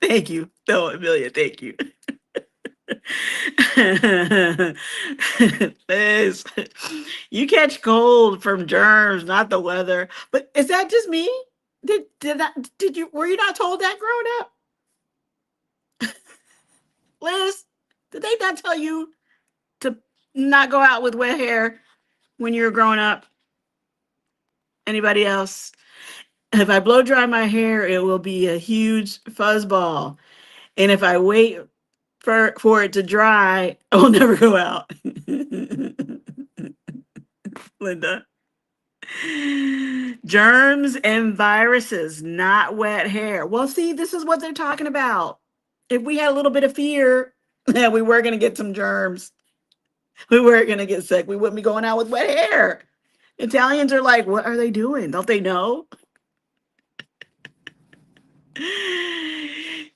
Thank you. No, Amelia, thank you. Liz, you catch cold from germs, not the weather. But is that just me? Did you were you not told that growing up? Liz, did they not tell you to not go out with wet hair when you were growing up? Anybody else? If I blow dry my hair, it will be a huge fuzz ball. And if I wait for it to dry, I will never go out. Linda. Germs and viruses, not wet hair. Well, see, this is what they're talking about. If we had a little bit of fear that we were going to get some germs, we were going to get sick, we wouldn't be going out with wet hair. Italians are like, what are they doing? Don't they know?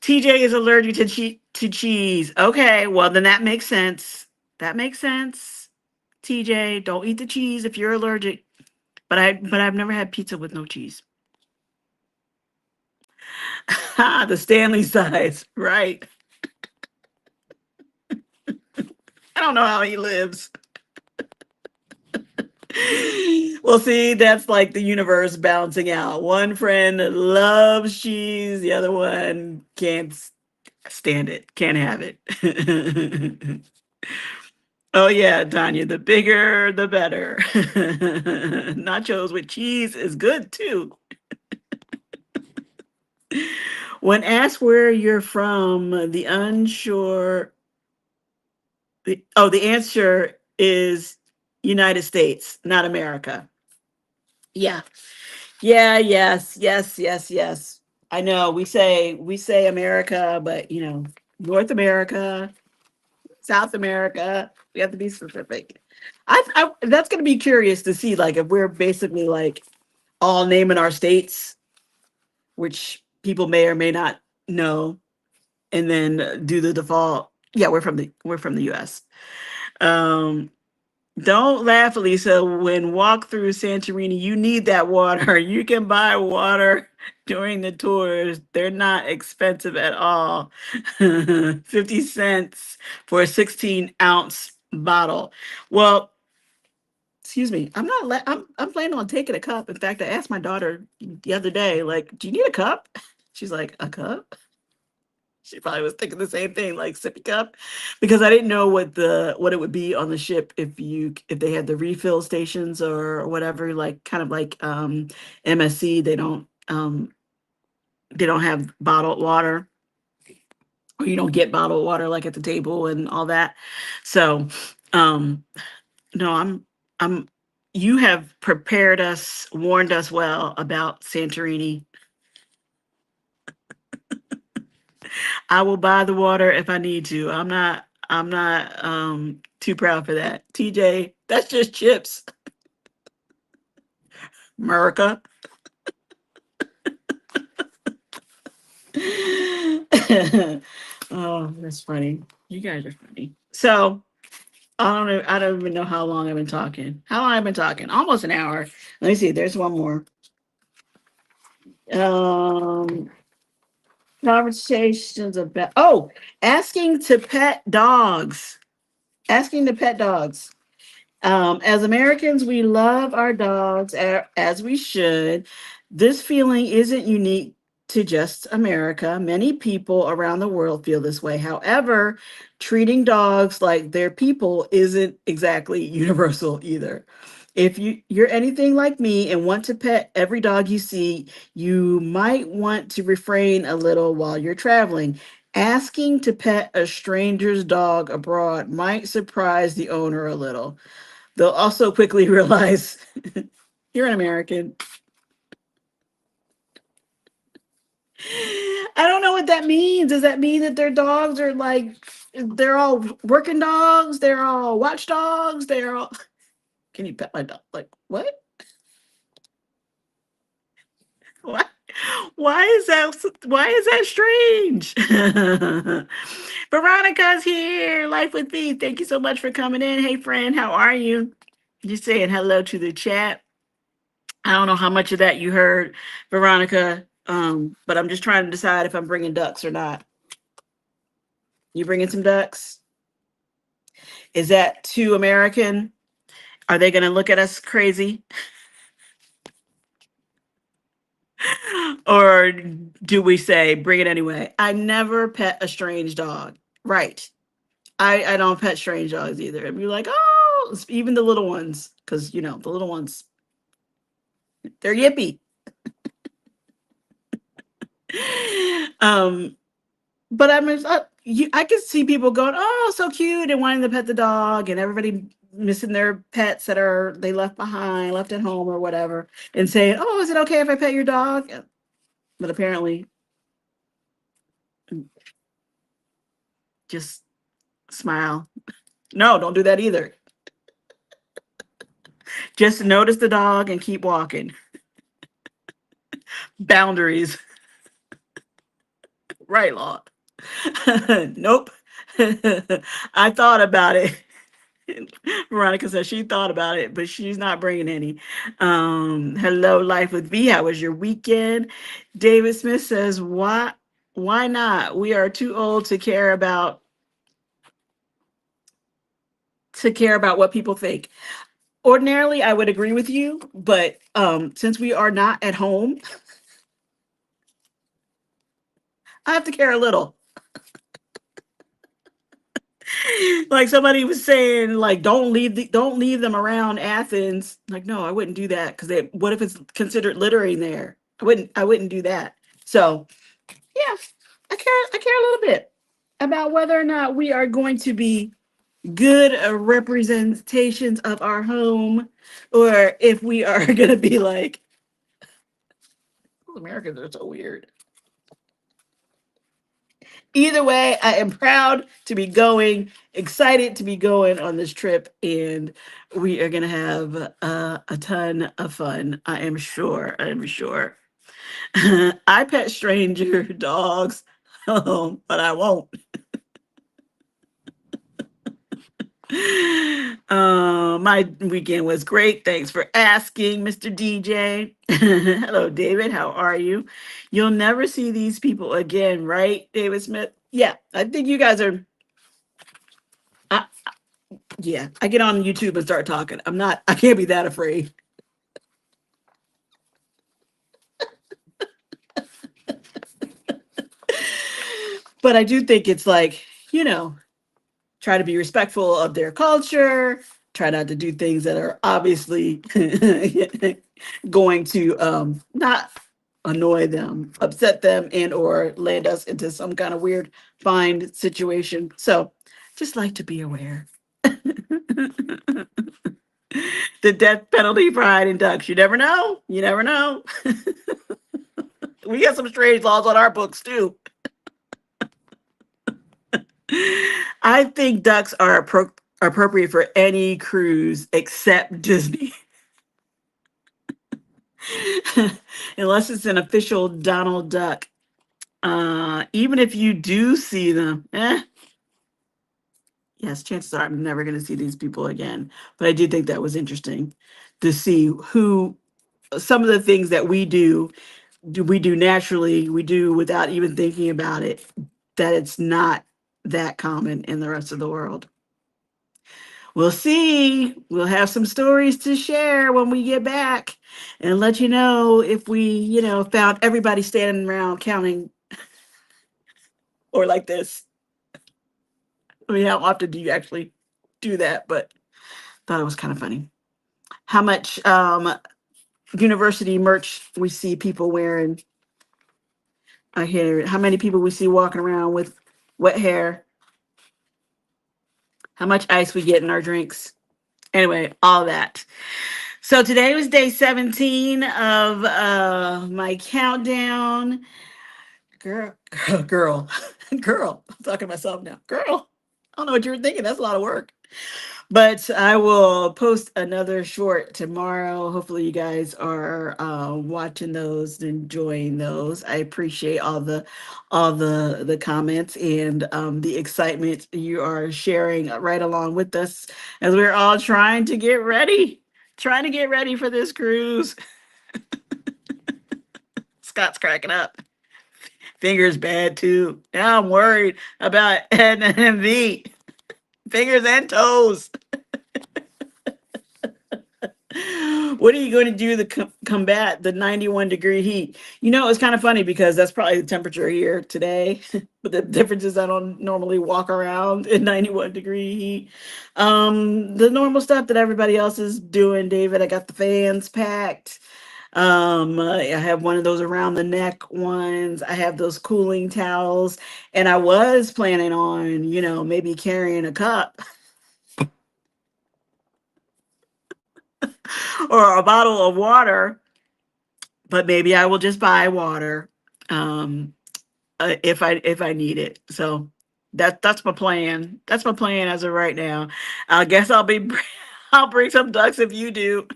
TJ is allergic to cheese. Okay, well, then that makes sense. That makes sense. TJ, don't eat the cheese if you're allergic. But I've never had pizza with no cheese. The Stanley size, right? I don't know how he lives. Well, see, that's like the universe balancing out. One friend loves cheese, the other one can't stand it, can't have it. Oh yeah, Tanya, the bigger the better. Nachos with cheese is good too. When asked where you're from, the unsure the answer is United States, not America. Yeah. Yeah, yes. I know we say America, but North America, South America, we have to be specific. I that's going to be curious to see like if we're basically like all naming our states, which people may or may not know, and then do the default. Yeah, we're from the US. Um Don't laugh, Elisa. When walk through Santorini, you need that water. You can buy water during the tours. They're not expensive at all. 50 cents for a 16-ounce bottle. Well, excuse me. I'm planning on taking a cup. In fact, I asked my daughter the other day, like, do you need a cup? She's like, a cup? She probably was thinking the same thing, like sippy cup, because I didn't know what it would be on the ship if they had the refill stations or whatever, like kind of like MSC. They don't have bottled water, or you don't get bottled water like at the table and all that. So um no, I'm you have prepared us, warned us well about Santorini. I will buy the water if I need to. I'm not too proud for that. TJ, that's just chips. America. Oh, that's funny. You guys are funny. So I don't know. I don't even know how long I've been talking. How long I've been talking? Almost an hour. Let me see. There's one more. Um, Conversations about asking to pet dogs. Asking to pet dogs. As Americans, we love our dogs as we should. This feeling isn't unique. to just America. Many people around the world feel this way. However, treating dogs like they're people isn't exactly universal either. If you're anything like me and want to pet every dog you see, you might want to refrain a little while you're traveling. Asking to pet a stranger's dog abroad might surprise the owner a little. They'll also quickly realize you're an American. I don't know what that means. Does that mean that their dogs are like they're all working dogs? They're all watchdogs? They're all can you pet my dog? Like what? Why? Why is that strange? Veronica's here. Life with me. Thank you so much for coming in. Hey friend, how are you? Just saying hello to the chat. I don't know how much of that you heard, Veronica. But I'm just trying to decide if I'm bringing ducks or not. You bringing some ducks? Is that too American? Are they going to look at us crazy? Or do we say, bring it anyway? I never pet a strange dog. Right. I don't pet strange dogs either. And be like, oh, even the little ones. Because, the little ones, they're yippy. um, but I can see people going, oh, so cute, and wanting to pet the dog, and everybody missing their pets they left behind, left at home or whatever, and saying, oh, is it okay if I pet your dog? But apparently, just smile. No, don't do that either. Just notice the dog and keep walking. Boundaries. Right, Law. Nope. I thought about it. Veronica says she thought about it, but she's not bringing any. Hello, Life with V. How was your weekend? David Smith says, why not? We are too old to care about what people think. Ordinarily, I would agree with you, but since we are not at home, I have to care a little. Like somebody was saying, like don't leave them around Athens. Like, no, I wouldn't do that because what if it's considered littering there? I wouldn't do that. So yeah, I care a little bit about whether or not we are going to be good representations of our home, or if we are going to be like, Americans are so weird. Either way, I am proud to be going, excited to be going on this trip, and we are going to have a ton of fun. I am sure. I am sure. I pet stranger dogs, but I won't. My weekend was great. Thanks for asking, Mr. DJ. Hello, David. How are you? You'll never see these people again, right, David Smith? Yeah, I think you guys are. I, yeah, I get on YouTube and start talking. I can't be that afraid. But I do think it's like, you know, try to be respectful of their culture, try not to do things that are obviously going to not annoy them, upset them, and or land us into some kind of weird find situation. So just like to be aware. The death penalty for hiding ducks. You never know. You never know. We got some strange laws on our books too. I think ducks are appropriate for any cruise except Disney. Unless it's an official Donald Duck. Even if you do see them, yes, chances are I'm never going to see these people again. But I do think that was interesting to see who some of the things that we do naturally, we do without even thinking about it, that it's not that common in the rest of the world. we'll see. We'll have some stories to share when we get back and let you know if we, found everybody standing around counting or like this. I mean, how often do you actually do that? But thought it was kind of funny. How much university merch we see people wearing. I hear how many people we see walking around with wet hair. How much ice we get in our drinks. Anyway, all that. So today was day 17 of my countdown. Girl, girl, girl. I'm talking to myself now. Girl, I don't know what you were thinking. That's a lot of work. But I will post another short tomorrow. Hopefully, you guys are watching those, enjoying those. I appreciate all the comments and the excitement you are sharing right along with us as we're all trying to get ready for this cruise. Scott's cracking up. Fingers bad too. Now I'm worried about Edna and V. Fingers and toes. What are you going to do to combat the 91-degree heat? It's kind of funny because that's probably the temperature here today. But the difference is I don't normally walk around in 91-degree heat. The normal stuff that everybody else is doing, David. I got the fans packed. I have one of those around the neck ones. I have those cooling towels. And I was planning on, maybe carrying a cup or a bottle of water, but maybe I will just buy water um, if I need it. So that's my plan. That's my plan as of right now. I guess I'll bring some ducks if you do.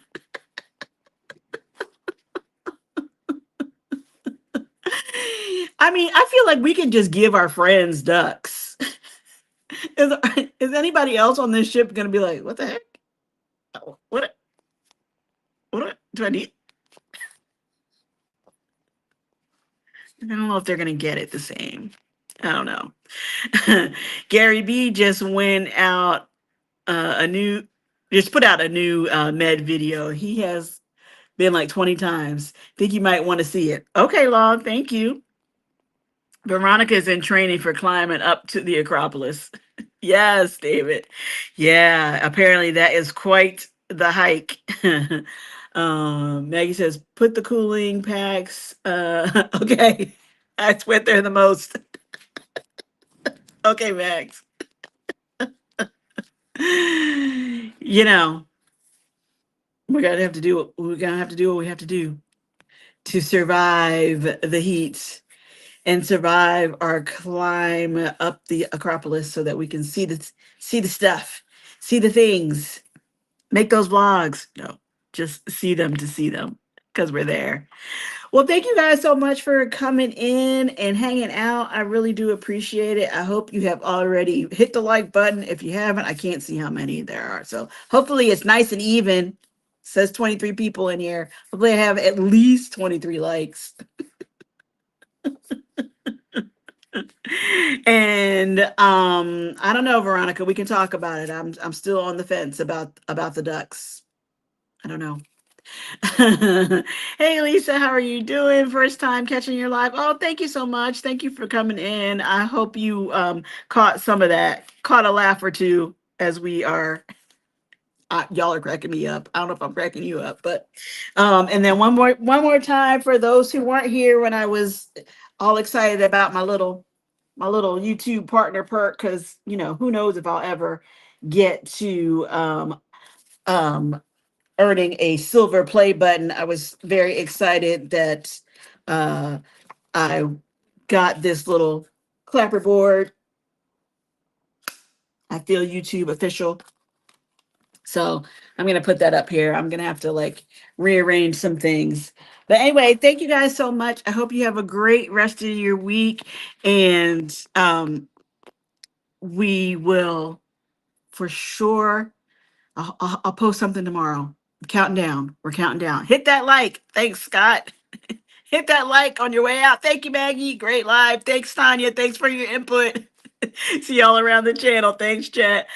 I mean, I feel like we can just give our friends ducks. Is, is anybody else on this ship going to be like, what the heck? What? What do I need? I don't know if they're going to get it the same. I don't know. Gary B just went out a new, just put out a new med video. He has been like 20 times. Think you might want to see it. Okay, Long, thank you. Veronica is in training for climbing up to the Acropolis. Yes, David. Yeah, apparently that is quite the hike. Maggie says, put the cooling packs. Okay. I sweat there the most. Okay, Max. You know, we're gonna have to do what we have to do to survive the heat and survive our climb up the Acropolis so that we can see the stuff, see the things, make those vlogs. No, just see them because we're there. Well, thank you guys so much for coming in and hanging out. I really do appreciate it. I hope you have already hit the like button. If you haven't, I can't see how many there are. So hopefully it's nice and even. It says 23 people in here. Hopefully I have at least 23 likes. And I don't know, Veronica, we can talk about it. I'm still on the fence about the ducks. I don't know. Hey Lisa, how are you doing? First time catching your live. Oh, thank you so much. Thank you for coming in. I hope you caught some of that, caught a laugh or two as we are y'all are cracking me up. I don't know if I'm cracking you up, but and then one more time for those who weren't here when I was all excited about my little YouTube partner perk, because who knows if I'll ever get to um earning a silver play button. I was very excited that uh I got this little clapperboard. I feel YouTube official. So I'm gonna put that up here. I'm gonna have to like rearrange some things. But anyway, thank you guys so much. I hope you have a great rest of your week. And we will for sure. I'll post something tomorrow. Counting down. We're counting down. Hit that like. Thanks, Scott. Hit that like on your way out. Thank you, Maggie. Great live. Thanks, Tanya. Thanks for your input. See y'all around the channel. Thanks, chat.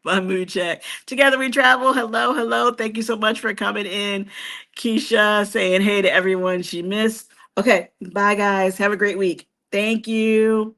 My mood check. Together we travel. Hello, hello. Thank you so much for coming in. Keisha saying hey to everyone she missed. Okay, bye guys. Have a great week. Thank you.